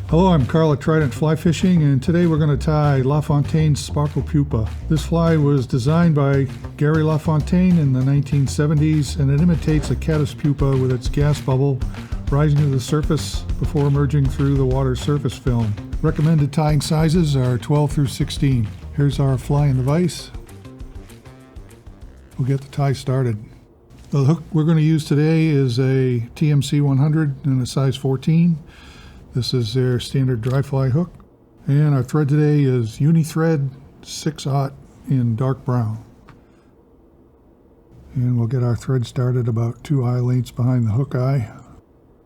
Hello, I'm Carl at Trident Fly Fishing, and today we're going to tie LaFontaine's Sparkle Pupa. This fly was designed by Gary LaFontaine in the 1970s, and it imitates a caddis pupa with its gas bubble rising to the surface before emerging through the water's surface film. Recommended tying sizes are 12 through 16. Here's our fly in the vise. We'll get the tie started. The hook we're going to use today is a TMC 100 in a size 14. This is their standard dry fly hook. And our thread today is Uni-Thread 6/0 in dark brown. And we'll get our thread started about 2 eye lengths behind the hook eye.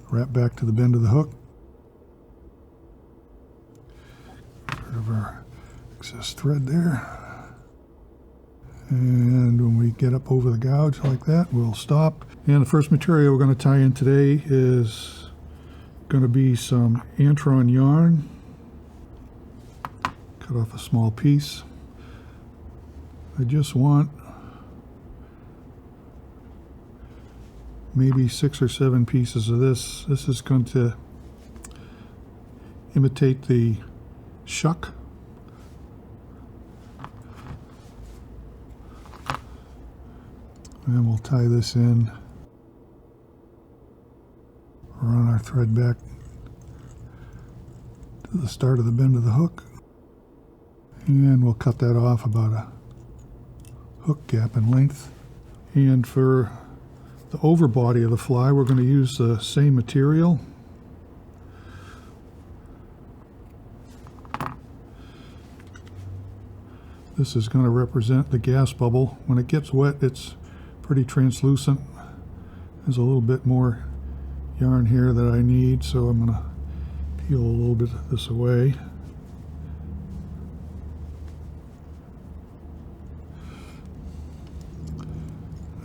Wrap back to the bend of the hook. Get rid of our excess thread there. And when we get up over the gouge like that, we'll stop. And the first material we're going to tie in today is going to be some Antron yarn. Cut off a small piece. I just want maybe 6 or 7 pieces of this. This is going to imitate the shuck. And we'll tie this in. Run our thread back to the start of the bend of the hook, and we'll cut that off about a hook gap in length. And for the over body of the fly, we're going to use the same material. This is going to represent the gas bubble. When it gets wet, it's pretty translucent. There's a little bit more yarn here that I need, so I'm going to peel a little bit of this away.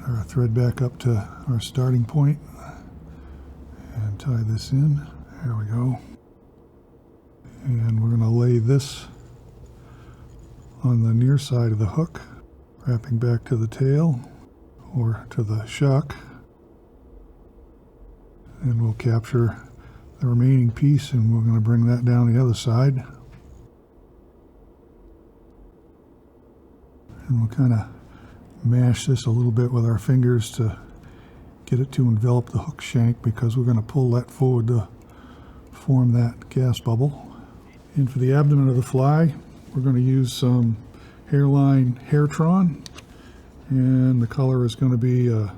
Our thread back up to our starting point and tie this in. There we go. And we're going to lay this on the near side of the hook, wrapping back to the tail or to the shuck. And we'll capture the remaining piece, and we're going to bring that down the other side. And we'll kind of mash this a little bit with our fingers to get it to envelop the hook shank, because we're going to pull that forward to form that gas bubble. And for the abdomen of the fly, we're going to use some hairline Hare-Tron, and the color is going to be a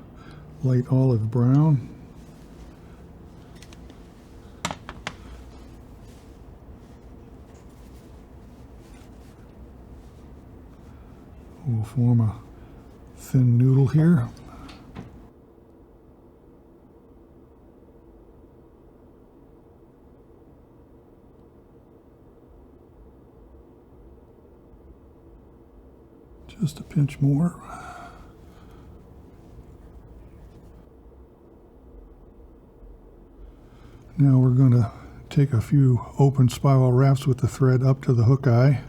light olive brown. We'll form a thin noodle here. Just a pinch more. Now we're going to take a few open spiral wraps with the thread up to the hook eye,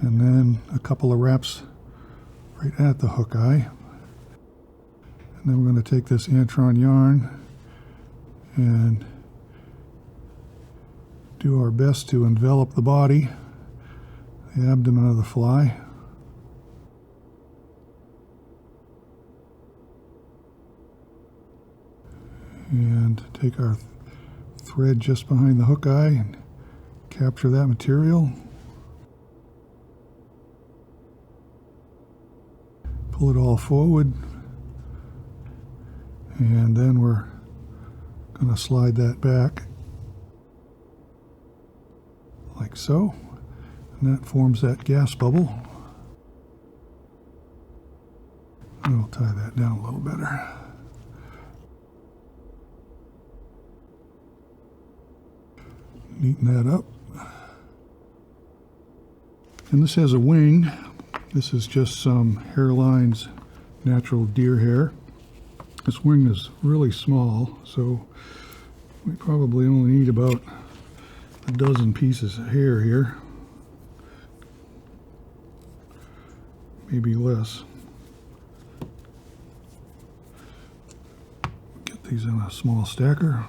and then a couple of wraps right at the hook eye. And then we're going to take this Antron yarn and do our best to envelop the body, the abdomen of the fly. And take our thread just behind the hook eye and capture that material. Pull it all forward, and then we're going to slide that back like so, and that forms that gas bubble. And I'll tie that down a little better. Neaten that up. And this has a wing. This is just some Hairline's natural deer hair. This wing is really small, so we probably only need about a dozen pieces of hair here. Maybe less. Get these in a small stacker.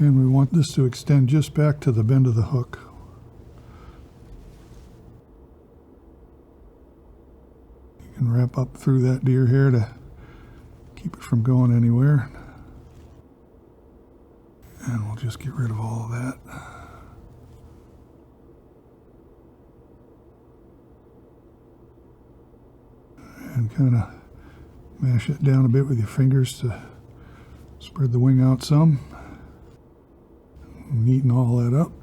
And we want this to extend just back to the bend of the hook. You can wrap up through that deer hair to keep it from going anywhere. And we'll just get rid of all of that. And kind of mash it down a bit with your fingers to spread the wing out some. Neaten all that up.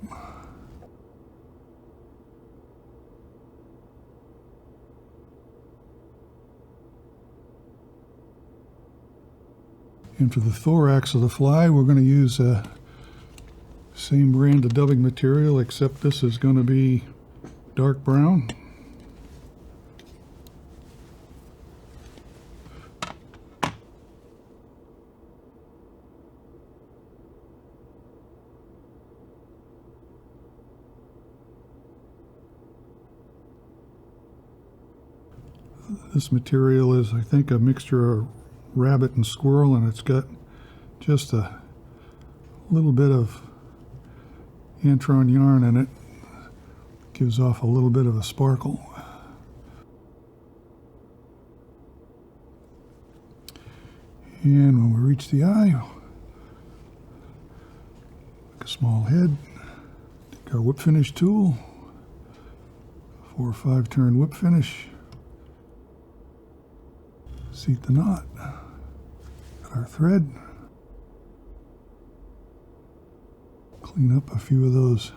And for the thorax of the fly, we're going to use the same brand of dubbing material, except this is going to be dark brown. This material is, I think, a mixture of rabbit and squirrel, and it's got just a little bit of Antron yarn in it. Gives off a little bit of a sparkle. And when we reach the eye, make a small head. Take our whip finish tool, 4 or 5 turn whip finish. Seat the knot. Got our thread. Clean up a few of those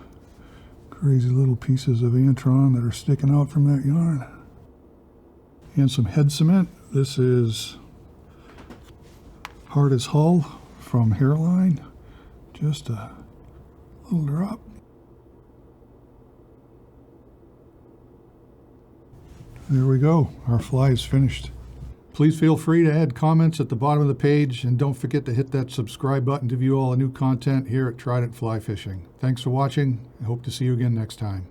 crazy little pieces of Antron that are sticking out from that yarn. And some head cement. This is hard as hull from Hairline. Just a little drop. There we go. Our fly is finished. Please feel free to add comments at the bottom of the page, and don't forget to hit that subscribe button to view all the new content here at Trident Fly Fishing. Thanks for watching. I hope to see you again next time.